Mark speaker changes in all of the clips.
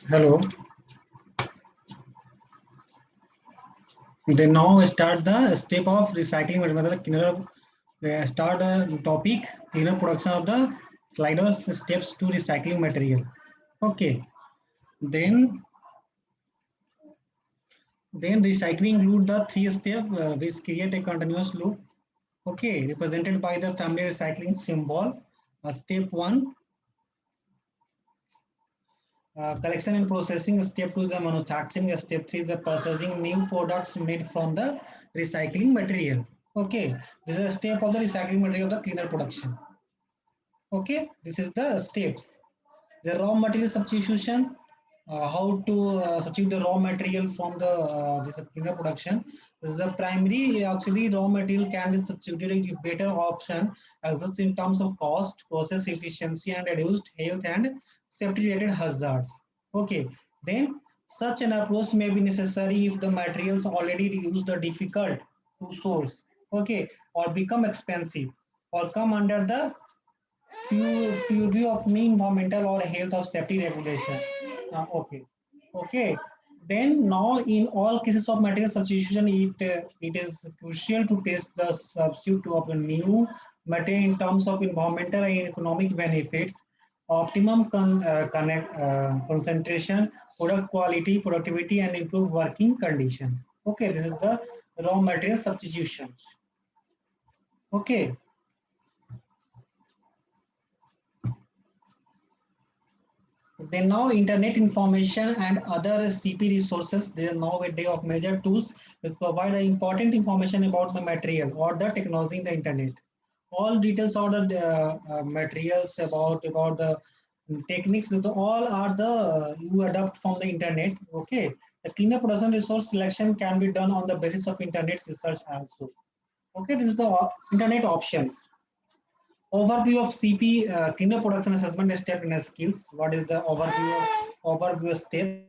Speaker 1: Hello. Then now start the step of recycling. मतलब cleaner start the topic cleaner production of the sliders steps to recycling material. Okay. Then recycling include the three steps which create a continuous loop. Okay, represented by the family recycling symbol. Step one, collection and processing. Step two is the manufacturing. Step three is the processing new products made from the recycling material. Okay, this is a step of the recycling material of the cleaner production. Okay, this is the steps. The raw material substitution, how to substitute the raw material from the this cleaner production. This is a primary. Actually, raw material can be substituted with better option exists in terms of cost, process efficiency, and reduced health and safety related hazards. Okay, then such an approach may be necessary if the materials already used are difficult to source. Okay, or become expensive, or come under the purview of any environmental or health or safety regulation. Okay. Okay. Then now in all cases of material substitution, it is crucial to test the substitute of a new material in terms of environmental and economic benefits, optimum concentration, product quality, productivity, and improved working condition. Okay, this is the raw material substitutions. Okay. Then now internet information and other CP resources, they are now a day of major tools which provide the important information about the material or the technology in the internet. All details of the materials about the techniques, all are the you adopt from the internet. Okay, the cleaner production resource selection can be done on the basis of internet research also. Okay, this is the internet option. Overview of CP cleaner production assessment step in skills. What is the overview step?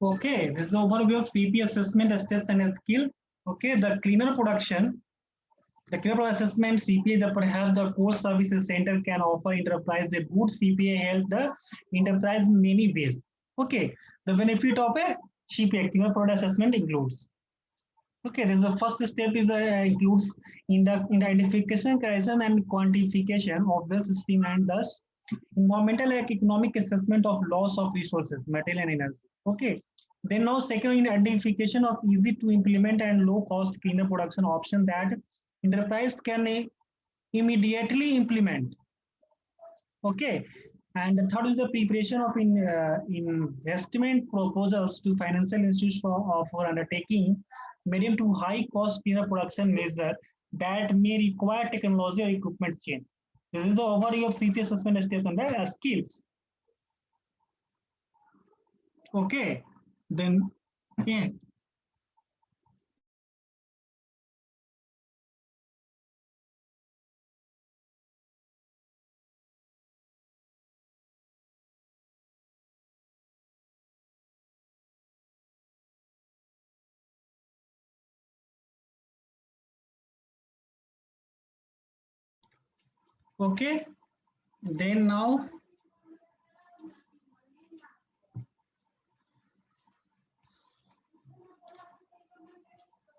Speaker 1: Okay, this is the overview of CP assessment steps and skill. Okay, the cleaner production. The cleaner production assessment CPA, the perhaps the core services center can offer enterprise the good CPA help the enterprise in many ways. Okay, the benefit of a CPA cleaner product assessment includes. Okay, this is the first step is includes in the identification, comparison, and quantification of the system and thus environmental and economic assessment of loss of resources, material and energy. Okay. Then now second in identification of easy to implement and low cost cleaner production option that enterprise can immediately implement. Okay. And the third is the preparation of investment proposals to financial institutions for undertaking medium to high cost cleaner production measure that may require technology or equipment change. This is the overview of CP assessment steps and the skills. Okay, then yeah. Okay, then now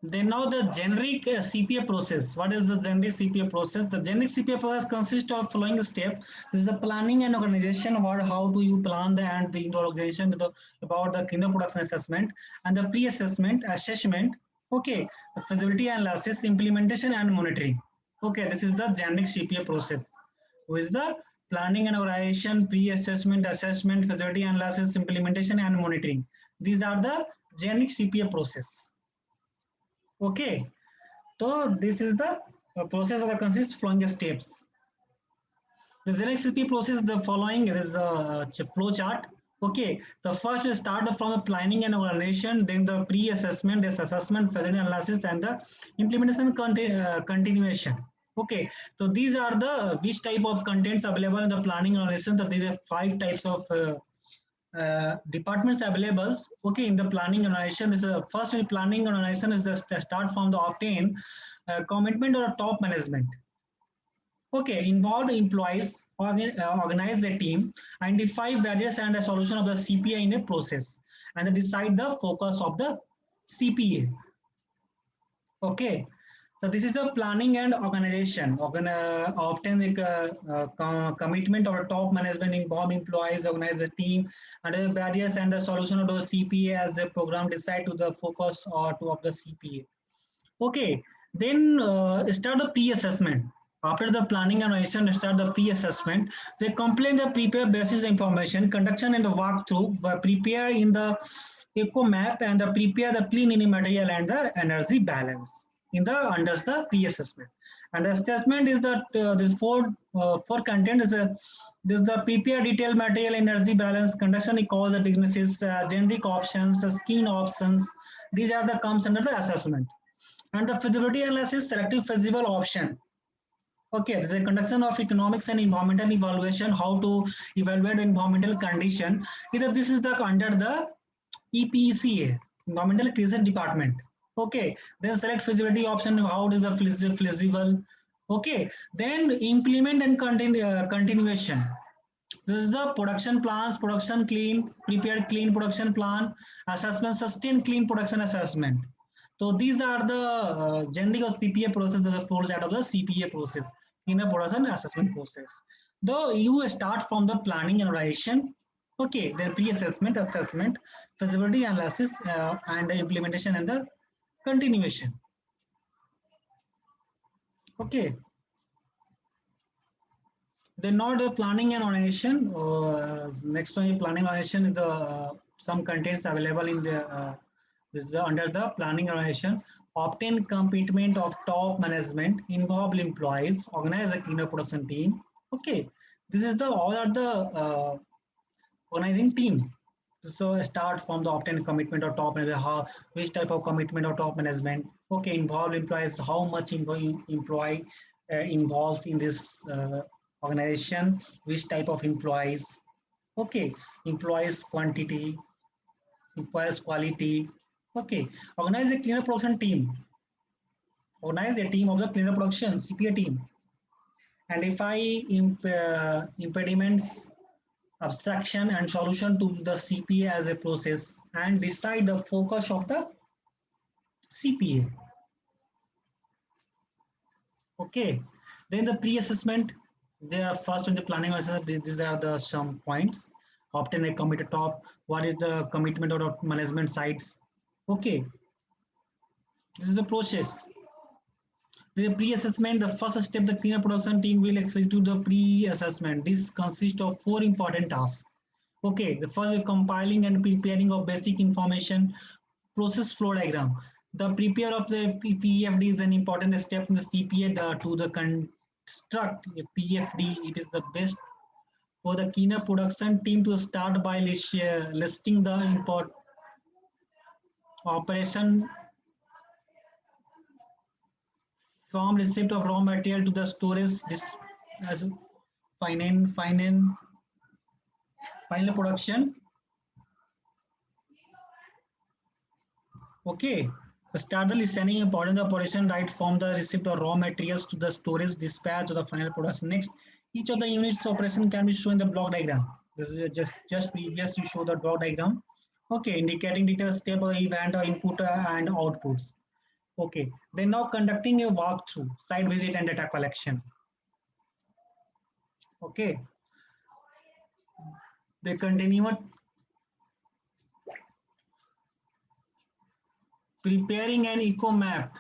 Speaker 1: the generic CPA process. What is the generic CPA process? The generic CPA process consists of following step. This is the planning and organization about how do you plan the and the organization about the cleaner production assessment and the pre-assessment assessment. Okay, the feasibility analysis, implementation and monitoring. Okay, this is the generic CPA process. Who is the planning and organization, pre-assessment, assessment, feasibility analysis, implementation and monitoring. These are the generic CPA process. Okay, so this is the process that consists following the steps. The ZXCP process the following is the flow chart. Okay, the first we start from the planning and organization, then the pre-assessment, this assessment, further analysis, and the implementation continuation. Okay, so these are the which type of contents available in the planning and organization. That these are 5 types of departments available. Okay, in the planning organization is the first planning organization is the start from the obtain commitment or top management. Okay, involved employees organize the team, identify barriers and a solution of the CPA in a process, and decide the focus of the CPA. Okay, so this is the planning and organization. Often the commitment or top management involve employees, organize the team, and the barriers and the solution of the CPA as a program decide to the focus or to of the CPA. Okay, then start the pre-assessment. After the planning and organization, start the pre-assessment. They complete the prepare basis information, conduction and the walkthrough, prepare in the eco map and the prepare the clean energy material and the energy balance in the under the pre-assessment. And the assessment is that the four content is a this is the prepare detailed material energy balance, conduction equals the diagnosis, generic options, skin options. These are the comes under the assessment. And the feasibility analysis selective feasible option. Okay, there's a conduction of economics and environmental evaluation, how to evaluate environmental condition. Either this is the under the EPCA, Environmental Creation Department. Okay, then select feasibility option, how is the feasible. Okay, then implement and continuation. This is the production plans, production clean, prepared clean production plan, assessment, sustain clean production assessment. So these are the generic of CPA process that flows out of the CPA process in a production assessment process. Though you start from the planning and organization, okay, then pre-assessment, assessment, feasibility analysis, and the implementation and the continuation. Okay. Then not the planning and organization. Next one, planning organization is the some contents available in the this is under the planning organization. Obtain commitment of top management, involve employees, organize a cleaner production team. Okay, this is the all are the organizing team. So start from the obtain commitment of top management, how which type of commitment of top management. Okay, involve employees, how much employee involves in this organization, which type of employees. Okay, employees quantity, employees quality. Okay, organize a cleaner production team. Organize a team of the cleaner production CPA team. Identify impediments, abstraction and solution to the CPA as a process and decide the focus of the CPA. Okay, then the pre-assessment, they are first in the planning assessment. These are the some points. Obtain a committed top. What is the commitment of management sides? Okay, this is the process. The pre-assessment, the first step, the cleaner production team will execute the pre-assessment. This consists of 4 important tasks. Okay, the first is compiling and preparing of basic information, process flow diagram. The prepare of the PFD is an important step in the CPA to the construct a PFD. It is the best for the cleaner production team to start by listing the import operation from receipt of raw material to the storage this as final production. Okay, Start the listening important the operation right from the receipt of raw materials to the storage dispatch of the final production. Next, each of the units operation can be shown in the block diagram. This is just previous you show the block diagram. Okay, indicating detailed step of the event or input and outputs. Okay, then now conducting a walkthrough, site visit and data collection. Okay, they continue preparing an eco map.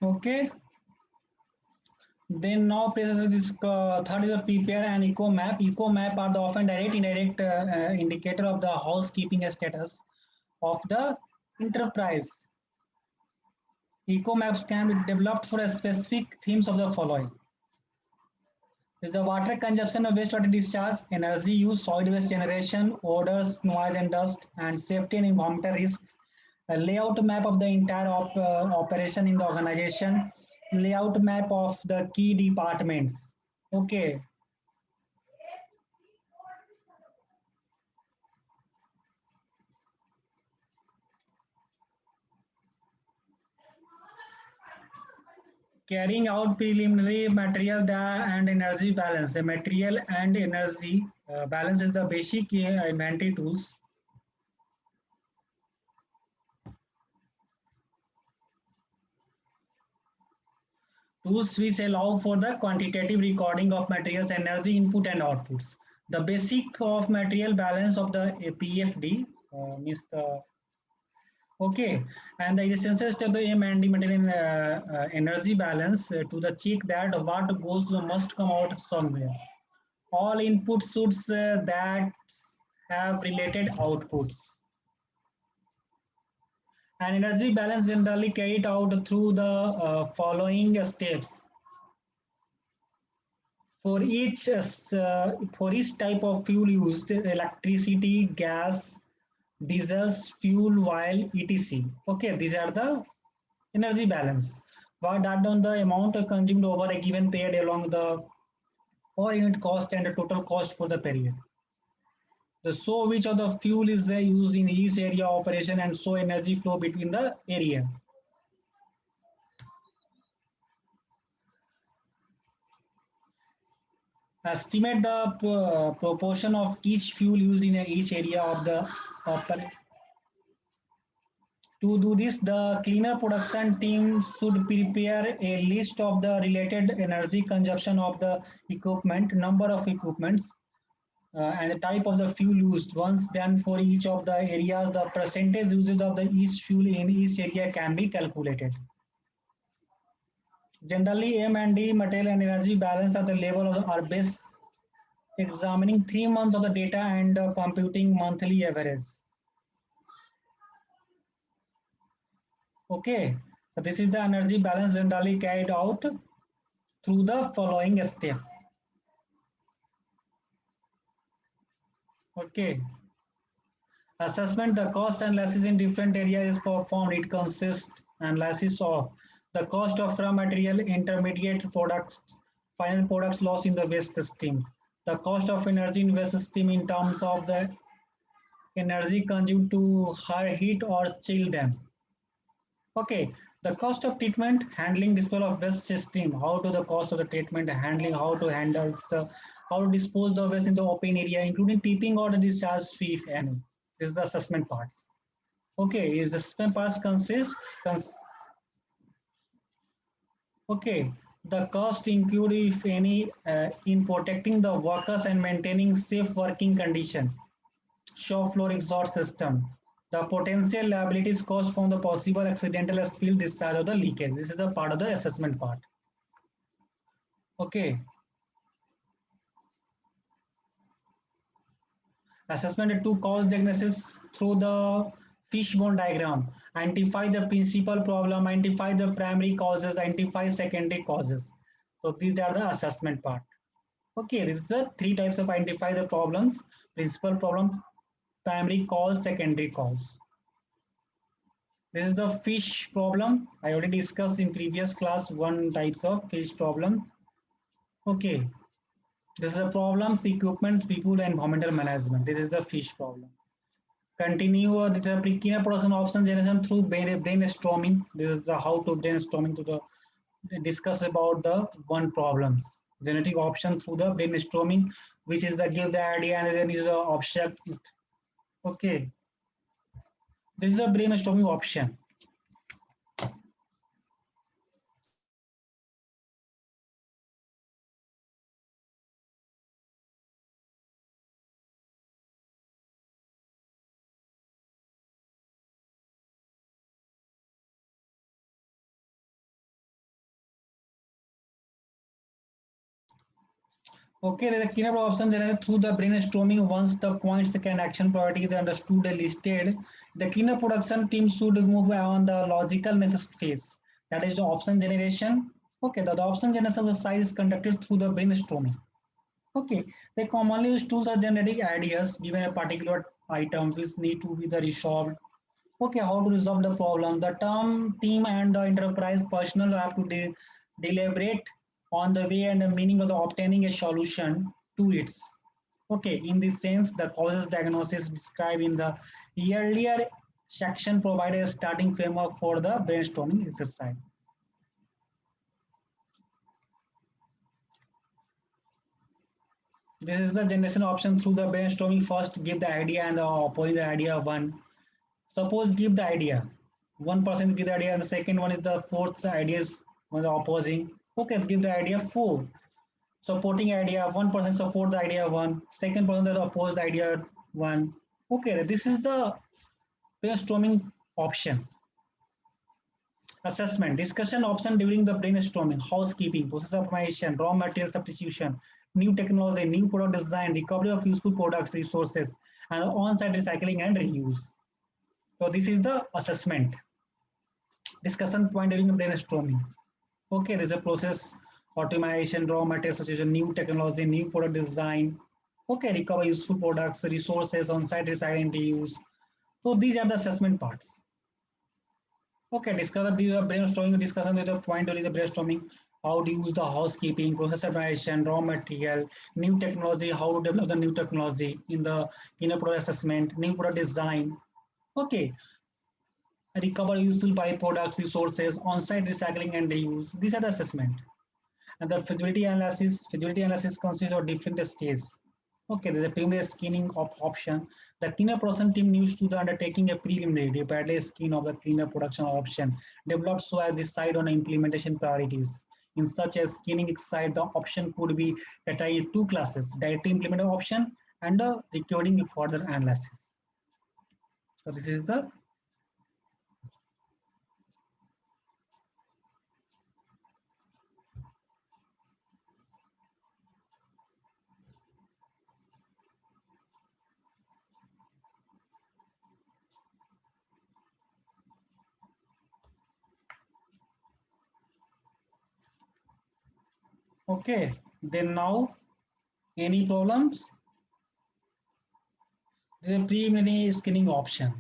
Speaker 1: Okay. Then now places this third is a prepare and eco map. Eco map are the often direct indirect indicator of the housekeeping status of the enterprise. Eco maps can be developed for a specific themes of the following: is the water consumption of wastewater discharge, energy use, solid waste generation, odors, noise and dust, and safety and environmental risks. A layout map of the entire operation in the organization, layout map of the key departments. Okay, carrying out preliminary material and energy balance. The material and energy balance is the basic inventory tools. Tools which allow for the quantitative recording of materials, energy input and outputs. The basic of material balance of the PFD means the okay, and the essential step of the M&D material energy balance to the check that what goes to the must come out somewhere. All input suits that have related outputs. And energy balance generally carried out through the following steps. For each type of fuel used, electricity, gas, diesels, fuel, oil, etc. Okay, these are the energy balance. What that on the amount consumed over a given period along the per unit cost and the total cost for the period. The so which of the fuel is used in each area operation and so energy flow between the area. Estimate the proportion of each fuel used in each area of the operation. To do this, the cleaner production team should prepare a list of the related energy consumption of the equipment, number of equipments, and the type of the fuel used. Once then for each of the areas, the percentage usage of the each fuel in each area can be calculated. Generally, M&D material and energy balance at the level of are best examining 3 months of the data and computing monthly average. Okay, so this is the energy balance generally carried out through the following step. Okay, assessment the cost analysis in different areas is performed. It consists analysis of The cost of raw material, intermediate products, final products lost in the waste stream. The cost of energy in waste stream in terms of the energy consumed to heat or chill them. Okay, the cost of treatment, handling, disposal of waste system. How to the cost of the treatment, handling, how to handle the, how to dispose the waste in the open area, including tipping or the discharge fee, if any. This is the assessment parts. Okay, is the assessment parts okay, the cost include, if any, in protecting the workers and maintaining safe working condition. Shop floor exhaust system. The potential liabilities caused from the possible accidental spill discharge of the leakage. This is a part of the assessment part. Okay. Assessment to cause diagnosis through the fishbone diagram. Identify the principal problem, identify the primary causes, identify secondary causes. So these are the assessment part. Okay, this is the three types of identify the problems: principal problem, primary cause, secondary cause. This is the fish problem. I already discussed in previous class one types of fish problems. Okay, this is the problems, equipments, people, and environmental management. This is the fish problem. Continue this is a pre-kina production option generation through brainstorming. This is the how to brainstorming to the discuss about the one problems. Generating option through the brainstorming, which is the give the idea and then is the object. Okay, this is a brainstorming option. Okay, the cleanup option generated through the brainstorming. Once the points and action priorities are understood and listed, the cleanup production team should move on the logical next phase. That is the option generation. Okay, the option generation of the size is conducted through the brainstorming. Okay, they commonly use tools are generating ideas given a particular item which need to be the resolved. Okay, how to resolve the problem. The term team and the enterprise personnel have to deliberate on the way and the meaning of the obtaining a solution to its. Okay, in this sense, the causes diagnosis described in the earlier section provide a starting framework for the brainstorming exercise. This is the generation option through the brainstorming. First, give the idea and the opposite idea one. Suppose give the idea. One person give the idea, and the second one is the fourth idea is one opposing. Okay, give the idea four. Supporting idea, one person support the idea one, second person that oppose the idea one. Okay, this is the brainstorming option. Assessment, discussion option during the brainstorming, housekeeping, process optimization, raw material substitution, new technology, new product design, recovery of useful products, resources, and on-site recycling and reuse. So this is the assessment. Discussion point during the brainstorming. Okay, there's a process optimization, raw material substitution, new technology, new product design. Okay, recover useful products, resources, on-site recycling reuse. So these are the assessment parts. Okay, discuss the brainstorming discussion with the point during the brainstorming. How to use the housekeeping, process optimization, raw material, new technology, how to develop the new technology in the product assessment, new product design. Okay, recover useful byproducts, resources, on-site recycling and reuse. These are the assessment. And the feasibility analysis consists of different stages. Okay, there's a preliminary screening of option. The cleaner production team needs to the undertaking a preliminary parallel screen of the cleaner production option developed so as decide on implementation priorities. In such a screening exercise, the option could be categorized in two classes: directly implemented option and recording further analysis. So this is the okay. Then now, any problems? The preliminary screening option.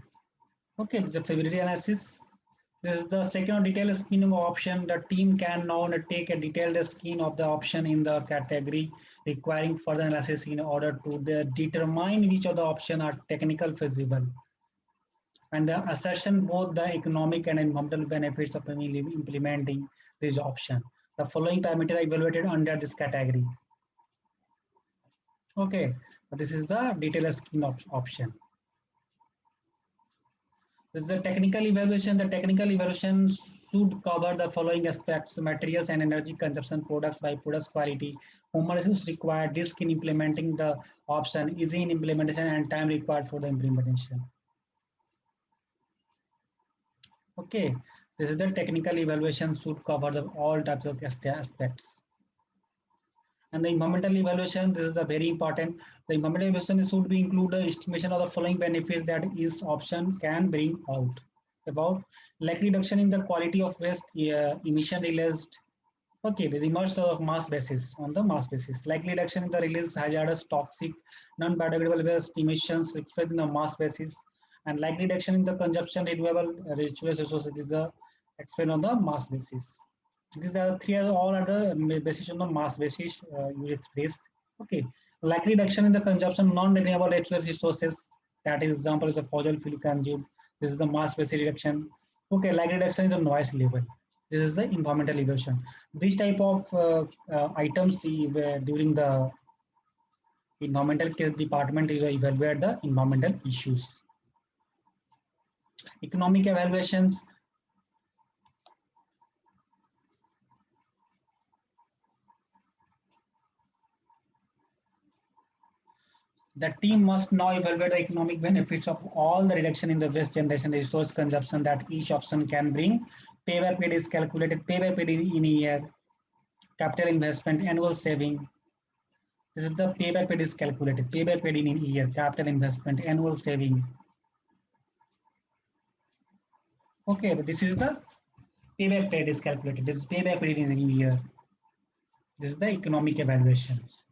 Speaker 1: Okay, the feasibility analysis. This is the second detailed screening option. The team can now take a detailed screen of the option in the category, requiring further analysis in order to determine which of the options are technical feasible and the assertion both the economic and environmental benefits of implementing this option. The following parameters are evaluated under this category. Okay, so this is the detailed scheme option. This is the technical evaluation. The technical evaluation should cover the following aspects: materials and energy consumption, products by products quality, human resources required, risk in implementing the option, easy in implementation, and time required for the implementation. Okay, this is the technical evaluation should cover the all types of aspects. And the environmental evaluation, this is a very important. The environmental evaluation should be include the estimation of the following benefits that each option can bring out. About likely reduction in the quality of waste, emission released. Okay, the removal of mass basis on the mass basis. Likely reduction in the release hazardous, toxic, non-biodegradable waste emissions expressed in the mass basis, and likely reduction in the consumption renewable resources is the explained on the mass basis. These are three all are the basis on the mass basis you expressed. Okay, likely reduction in the consumption non-renewable natural resources. That is example is the fossil fuel consumed. This is the mass basis reduction. Okay, likely reduction in the noise level. This is the environmental evaluation. This type of items during the environmental case department is evaluate the environmental issues. Economic evaluations. The team must now evaluate the economic benefits of all the reduction in the waste generation resource consumption that each option can bring. Payback period is calculated. Payback period in a year. Capital investment, annual saving. This is the payback period is calculated. Payback period in a year. Capital investment, annual saving. Okay, so this is the payback period is calculated. This is payback period in a year. This is the economic evaluations.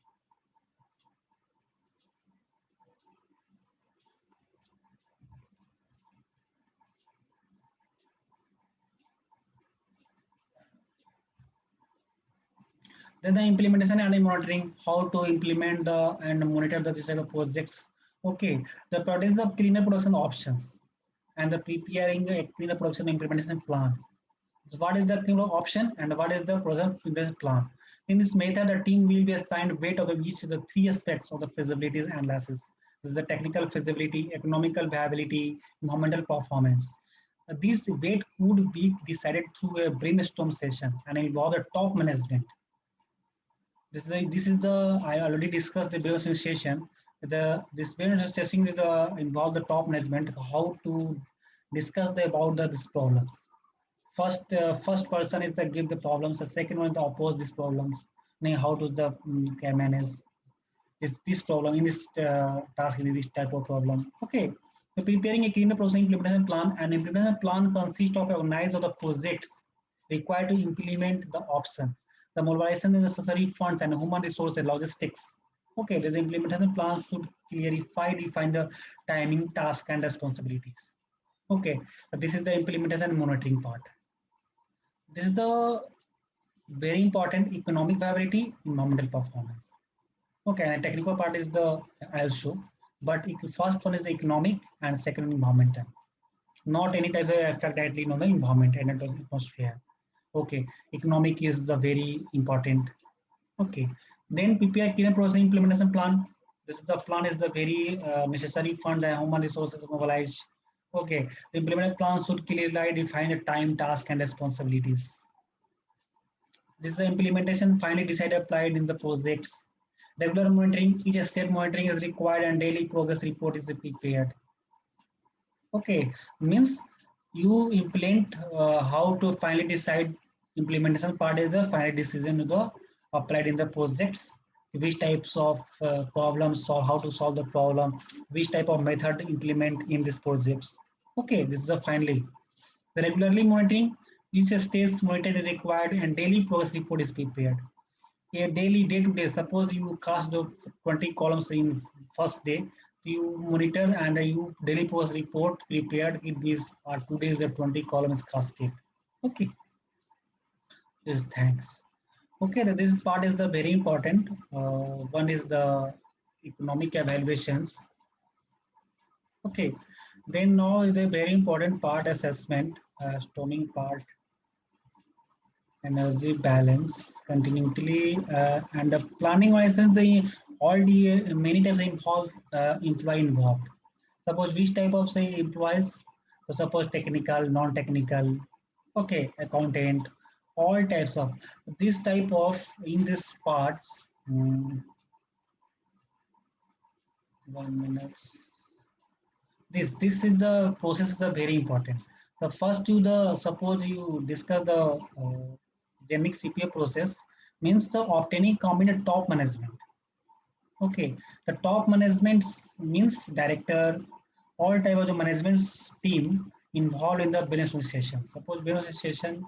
Speaker 1: Then the implementation and monitoring, how to implement the and monitor the set of projects. Okay, the product is the cleaner production options and the preparing a cleaner production implementation plan. So what is the option and what is the production implementation plan? In this method, the team will be assigned weight of each of the three aspects of the feasibility analysis. This is the technical feasibility, economical viability, environmental performance. This weight could be decided through a brainstorm session and involve the top management. This is the I already discussed the brainstorm session. This brainstorm session is involve the top management how to discuss about these problems. First person is that give the problems. The second one to oppose these problems. How does the can manage this problem in this task in this type of problem. Okay. So preparing a cleaner process implementation plan. An implementation plan consists of organized of the projects required to implement the option, the mobilization of necessary funds and human resources and logistics. Okay, the implementation plan should define the timing, task, and responsibilities. Okay, so this is the implementation and monitoring part. This is the very important economic viability, environmental performance. Okay, and technical part is the I'll show, but first one is the economic and second environmental. Not any types of effect directly on the environment and atmosphere. Okay, economic is the very important. Okay, then prepare cleaner process implementation plan. This is the plan is the very necessary fund and human resources mobilized. Okay, the implementation plan should clearly define the time, task, and responsibilities. This is the implementation finally decided applied in the projects. Regular monitoring, each step monitoring is required and daily progress report is prepared. Okay, means you implement how to finally decide implementation part is the final decision to the applied in the projects, which types of problems or how to solve the problem, which type of method implement in these projects. Okay, this is the finally. The regularly monitoring, each stage monitored is required and daily progress report is prepared. A daily day to day, suppose you cast the 20 columns in first day, You monitor and you daily post report prepared in these are 2 days the 20 columns casted. Okay, yes, thanks. Okay, this part is the very important. One is the economic evaluations. Okay, then now is the very important part assessment, storming part, energy balance, continuity, and the planning wise the all the many types involves employee involved. Suppose which type of say employees, so suppose technical, non-technical, okay, accountant, all types of this type of in this parts. 1 minute. This is the process is the very important. The first you the suppose you discuss the generic CPA process means the obtaining combined top management. Okay, the top management means director, all type of the management team involved in the business negotiation. Suppose business negotiation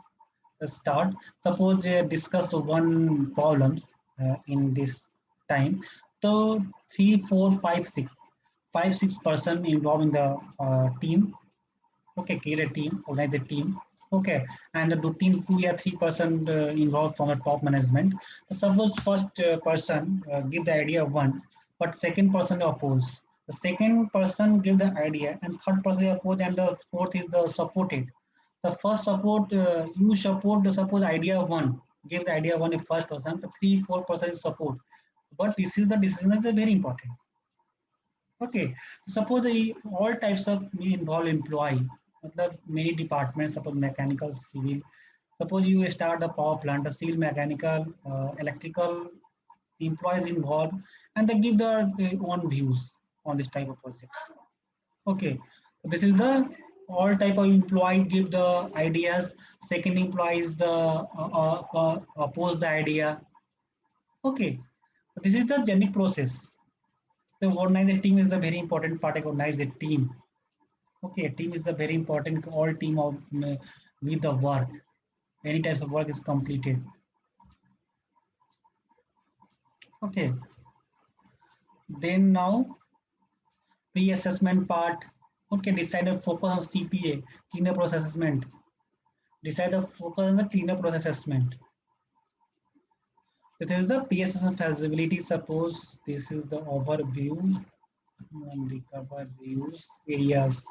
Speaker 1: start. Suppose they discussed one problems in this time. So three, four, five, six, 5, 6 person involved in the team. Okay, create a team, organize a team. Okay, and the team 2 or 3 person involved from the top management. Suppose first person give the idea one, but second person oppose. The second person give the idea, and third person oppose, and the fourth is the supported. The first support you support the suppose idea one, give the idea one if first person, the 3, 4 person support. But this is the decision is very important. Okay, suppose all types of may involve employee, मतलब many departments, suppose mechanical, civil. Suppose you start a power plant, a civil, mechanical, electrical employees involved, and they give their own views on this type of projects. Okay, this is the all type of employee give the ideas. Second employee is the oppose the idea. Okay, this is the generic process. The organize a team is the very important part. Organize a team. Okay, team is the very important. All team of with the work. Any types of work is completed. Okay. Then now pre-assessment part. Okay, decide the focus on CPA, cleaner process assessment. Decide the focus on the cleaner process assessment. This is the PSS feasibility. Suppose this is the overview and the cover views areas.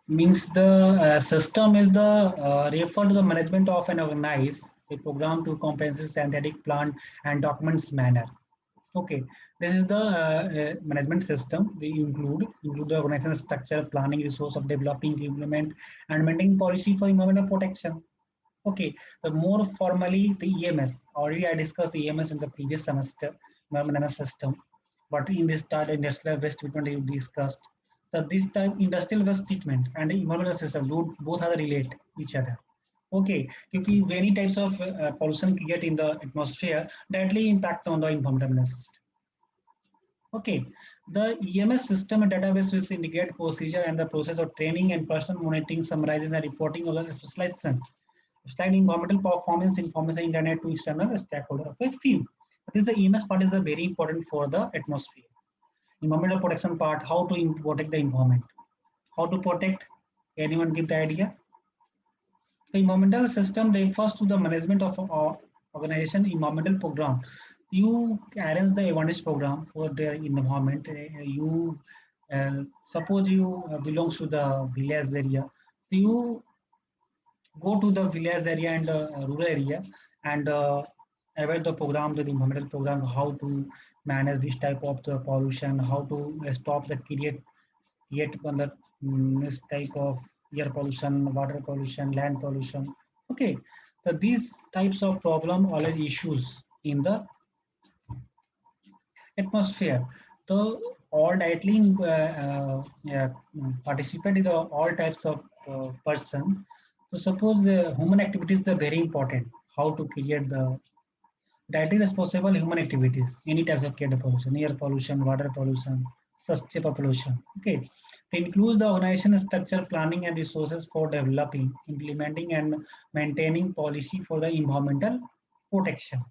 Speaker 1: Means the system is the refer to the management of an organized a program to comprehensive synthetic plant and documents manner. Okay, this is the management system. We include the organization structure, planning, resource of developing, implement, and maintaining policy for environmental protection. Okay, the more formally the EMS. Already I discussed the EMS in the previous semester, environmental system. But in this start industrial waste treatment you discussed that this time industrial waste treatment and the environmental system both are relate each other. Okay, if we many types of pollution create in the atmosphere directly impact on the environmental system. Okay, the EMS system and database will indicate procedure and the process of training and person monitoring, summarizing and reporting of the specialization. Slide environmental performance information internet to external stakeholder of a field. This is the EMS part is very important for the atmosphere. Environmental protection part, how to protect the environment. How to protect? Anyone give the idea? The environmental system refers to the management of organization environmental program. You arrange the awareness program for the environment. You suppose you belongs to the village area. You go to the village area and rural area and evaluate the program, the environmental program, how to manage this type of the pollution, how to stop the create on the this type of air pollution, water pollution, land pollution. Okay, so these types of problem or issues in the atmosphere. So all directly yeah, participate in the all types of person. So suppose the human activities are very important. How to create the directly responsible human activities, any types of air pollution, air pollution, water pollution, such type of pollution. Okay, to include the organization structure, planning and resources for developing, implementing and maintaining policy for the environmental. protection.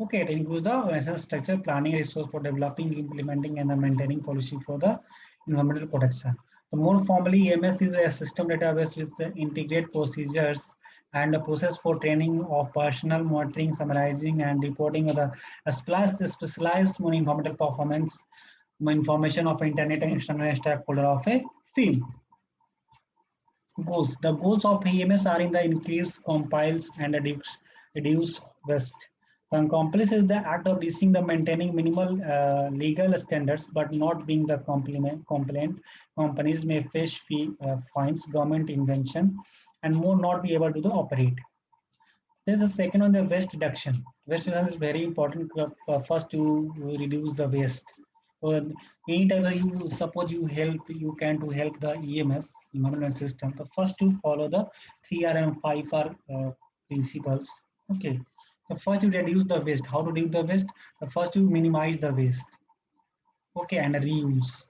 Speaker 1: Okay, it includes the organizational structure, planning, resource for developing, implementing, and maintaining policy for the environmental protection. The more formally, EMS is a system database with integrate procedures and a process for training of personnel, monitoring, summarizing, and reporting of the specialized environmental performance information of internet and external stakeholder of a field. Goals. The goals of EMS are in the increase, compiles, and reduce waste. The accomplice is the act of reaching the maintaining minimal legal standards, but not being the compliant. Companies may face fines, government invention, and more not be able to operate. There's a second on the waste reduction. Waste reduction is very important. First, to reduce the waste. So anytime you suppose you can to help the EMS environmental system. The first to follow the 3R and 5R principles. Okay. The first you reduce the waste. How to reduce the waste? The first you minimize the waste. Okay, and reuse.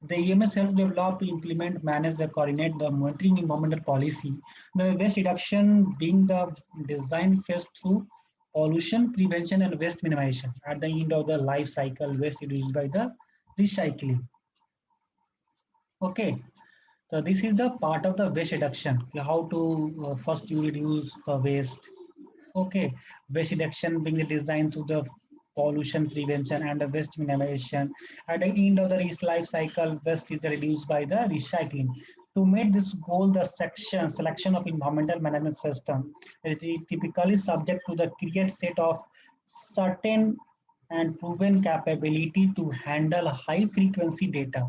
Speaker 1: The EMS helps develop, implement, manage, the coordinate the monitoring environmental policy. The waste reduction being the design phase through pollution prevention and waste minimization. At the end of the life cycle, waste is reduced by the recycling. Okay, so this is the part of the waste reduction. How to first you reduce the waste. Okay, waste reduction being designed to the pollution prevention and the waste minimization. At the end of the life cycle, waste is reduced by the recycling. To meet this goal, the selection of environmental management system is typically subject to the create set of certain and proven capability to handle high frequency data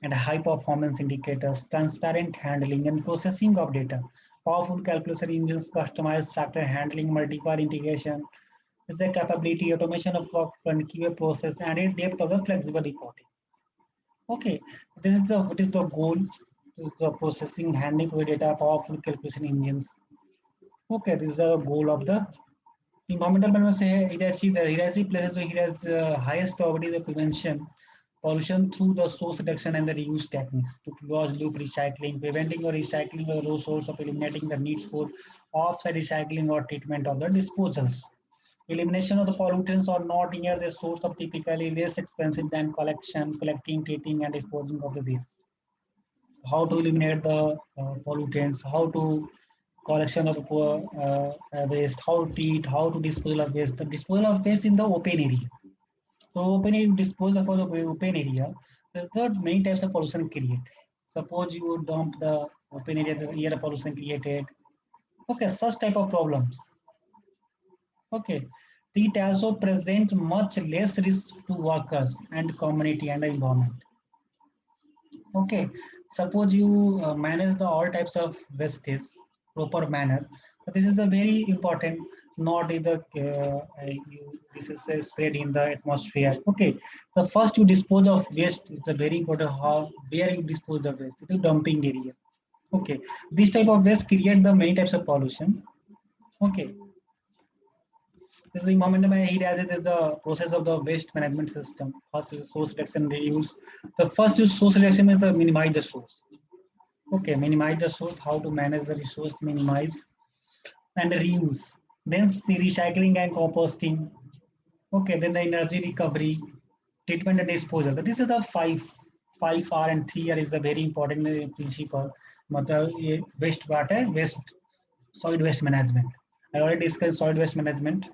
Speaker 1: and high performance indicators, transparent handling and processing of data, powerful calculation engines, customized factor handling, multiple integration, is the capability, automation of work and QA process, and a depth of the flexible reporting. Okay, this is the what is the goal? This is the processing, handling of data, powerful calculation engines. Okay, this is the goal of the environmental management. Say Hitachi places the highest probability of prevention pollution through the source reduction and the reuse techniques to close loop recycling, preventing or recycling of the raw source of eliminating the needs for offsite recycling or treatment of the disposals. Elimination of the pollutants are not near the source of typically less expensive than collecting, treating, and disposing of the waste. How to eliminate the pollutants, how to collection of waste, how to treat, how to dispose of waste. The disposal of waste in the open area. So open area disposal for the open area, there's the many types of pollution created. Suppose you dump the open area, the air pollution created. Okay, such type of problems. Okay, it also present much less risk to workers and community and the environment. Okay, suppose you manage the all types of wastes proper manner. But this is a very important. Not in the this is spread in the atmosphere. Okay, the first you dispose of waste is the very important. How where you dispose the waste? It is dumping area. Okay, this type of waste create the many types of pollution. Okay, this is environmental heat as it is the process of the waste management system. First is source reduction reuse. The first is source reduction is the minimize the source. Okay, minimize the source, how to manage the resource, minimize and reuse. Then see recycling and composting. Okay, then the energy recovery, treatment and disposal. This is the five R and 3R is the very important principle. Waste water, waste, solid waste management. I already discussed solid waste management.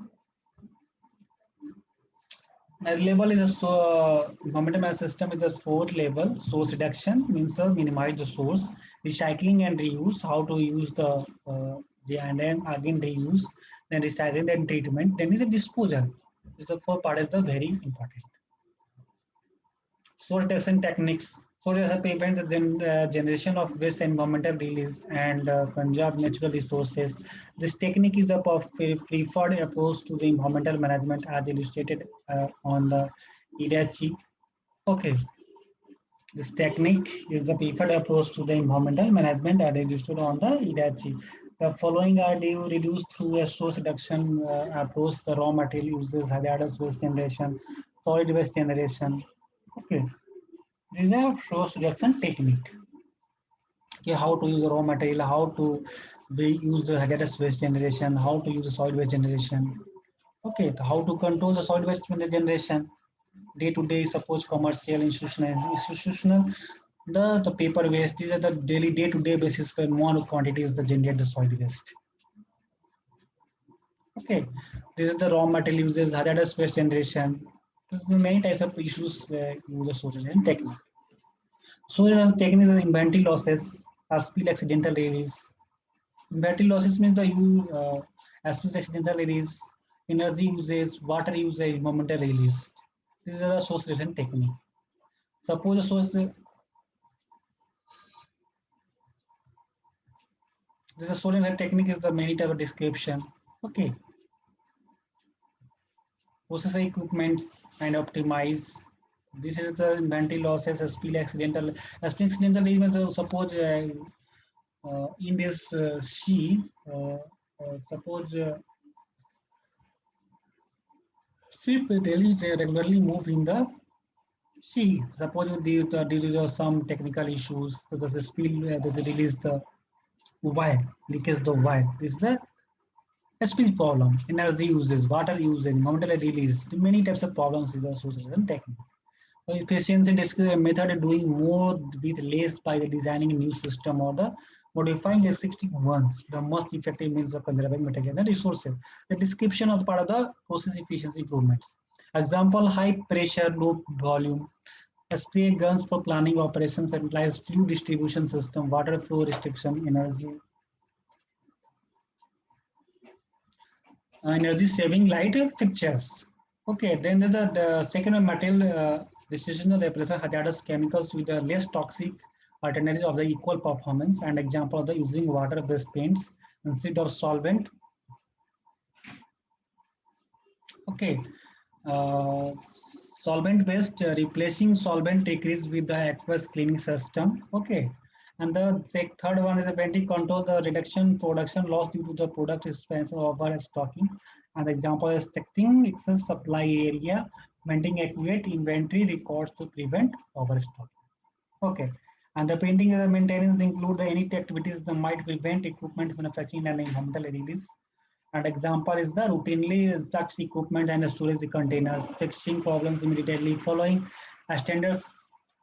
Speaker 1: Level is a environmental management system is a fourth level. Source reduction means minimize the source. Recycling and reuse, how to use and then again reuse, then recycling, then treatment, then is a disposal. This the four part is the very important. Source reduction techniques. Source reduction prevents the generation of waste, environmental release, and conserve natural resources. This technique is the preferred approach to the environmental management as illustrated on the Hitachi. Okay, this technique is the preferred approach to the environmental management as illustrated on the Hitachi. The following are reduced through a source reduction approach. The raw material uses hazardous waste generation, solid waste generation. Okay, this is a source reduction technique. Okay, how to use raw material, how to we use the hazardous waste generation, how to use the solid waste generation. Okay, how to control the solid waste generation day to day, suppose commercial, institutional, the paper waste. These are the daily day to day basis where more quantities the generate the solid waste. Okay, this is the raw material uses, hazardous waste generation. This is many types of issues use the sources and technique. So it has techniques of inventory losses, as spill accidental release. Inventory losses means the as spill accidental release, energy usage, water usage, momental release. These are the source relation technique. Suppose the source, this is source relation technique is the many type of description. Okay, process equipments and optimize. This is the inventory losses, spill accidental. Spill accidental even suppose in this sea, suppose ship daily regularly move in the sea. Suppose due to some technical issues, the spill, they release the wire, leakage the wire. This is the spill problem. Energy uses, water usage, momental release. Many types of problems is associated with technique. So efficiency method of doing more with less by the designing a new system or the modifying existing ones. The most effective means the conserving material and resources. The description of the part of the process efficiency improvements. Example, high pressure, low volume. Spray guns for planning operations implies fluid distribution system, water flow restriction, energy saving light fixtures. Okay, then the second one, material decision they prefer hazardous chemicals with a less toxic alternative of the equal performance, and example of the using water-based paints instead of solvent. Okay, uh, solvent-based replacing solvent decrease with the aqueous cleaning system. Okay, and the third one is a preventing control the reduction production loss due to the product expansion over stocking. And the example is protecting excess supply area, maintaining accurate inventory records to prevent overstocking. Okay. And the painting maintenance include the any activities that might prevent equipment manufacturing and environmental release. An example is the routinely stocks equipment and storage containers, fixing problems immediately following a standard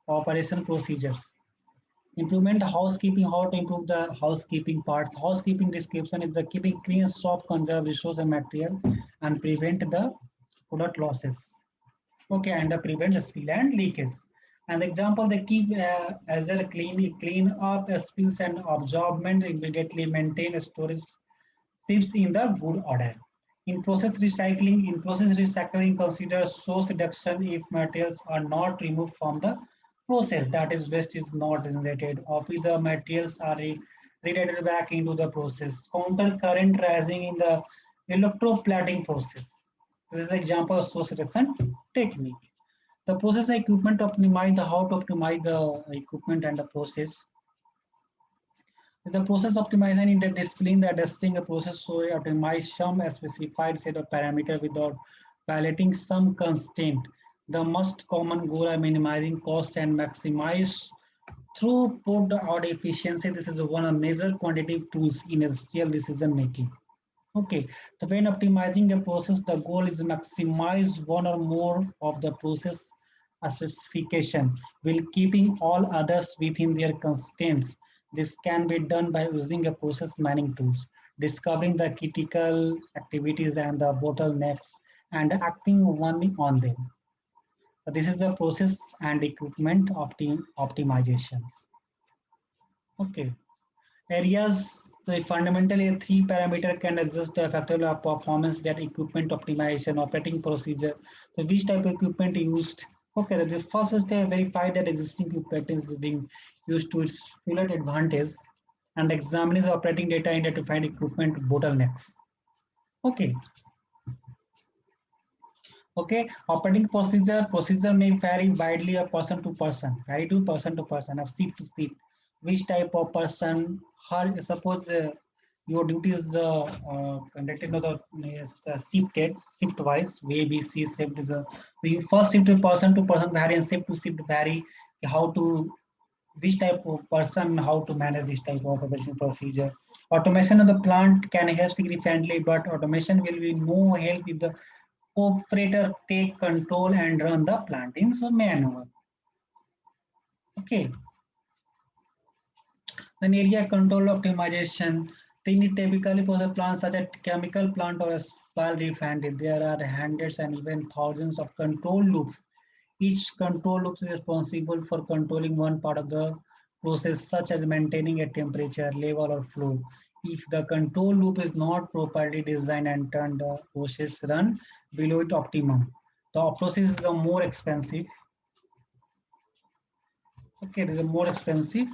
Speaker 1: operation procedures. Improvement housekeeping, how to improve the housekeeping parts. Housekeeping description is the keeping clean shop, conserve resource and material, and prevent the product losses. Okay, and prevent the spill and leakage. And example, they keep as a clean up spills and absorbment, immediately maintain storage ships in the good order. In process recycling, consider source reduction if materials are not removed from the process. That is, waste is not generated, or if the materials are redirected back into the process. Counter current rising in the electroplating process. This is an example of source reduction technique. The process equipment optimize the how to optimize the equipment and the process. The process optimization in the discipline that testing a process so it optimize some specified set of parameter without violating some constraint. The most common goal are minimizing cost and maximize throughput or efficiency. This is one of major quantitative tools in industrial decision making. Okay, so when optimizing a process, the goal is to maximize one or more of the process specification while keeping all others within their constraints. This can be done by using a process mining tools, discovering the critical activities and the bottlenecks and acting only on them. So this is the process and equipment optimizations. Okay. Areas, so fundamentally a three parameter can adjust the factor of performance that equipment optimization, operating procedure. So which type of equipment used? Okay, the first step verify that existing equipment is being used to its full advantage and examine the operating data in to find equipment bottlenecks. Okay. Okay, operating procedure may vary widely a person to person, vary to person, of shift to shift. Which type of person, her, suppose your duty is conducted of the shift wise, A, B, C shift the you first shift person to person vary and shift to shift vary, how to which type of person, how to manage this type of operation procedure. Automation of the plant can help significantly, but automation will be no help if the operator take control and run the plant in some manual. Okay. Then area control optimization. They typically process plants such as chemical plant or a small refinery. There are hundreds and even thousands of control loops. Each control loop is responsible for controlling one part of the process, such as maintaining a temperature, level, or flow. If the control loop is not properly designed and turned, the process run below its optimum. The process is more expensive. Okay, this is more expensive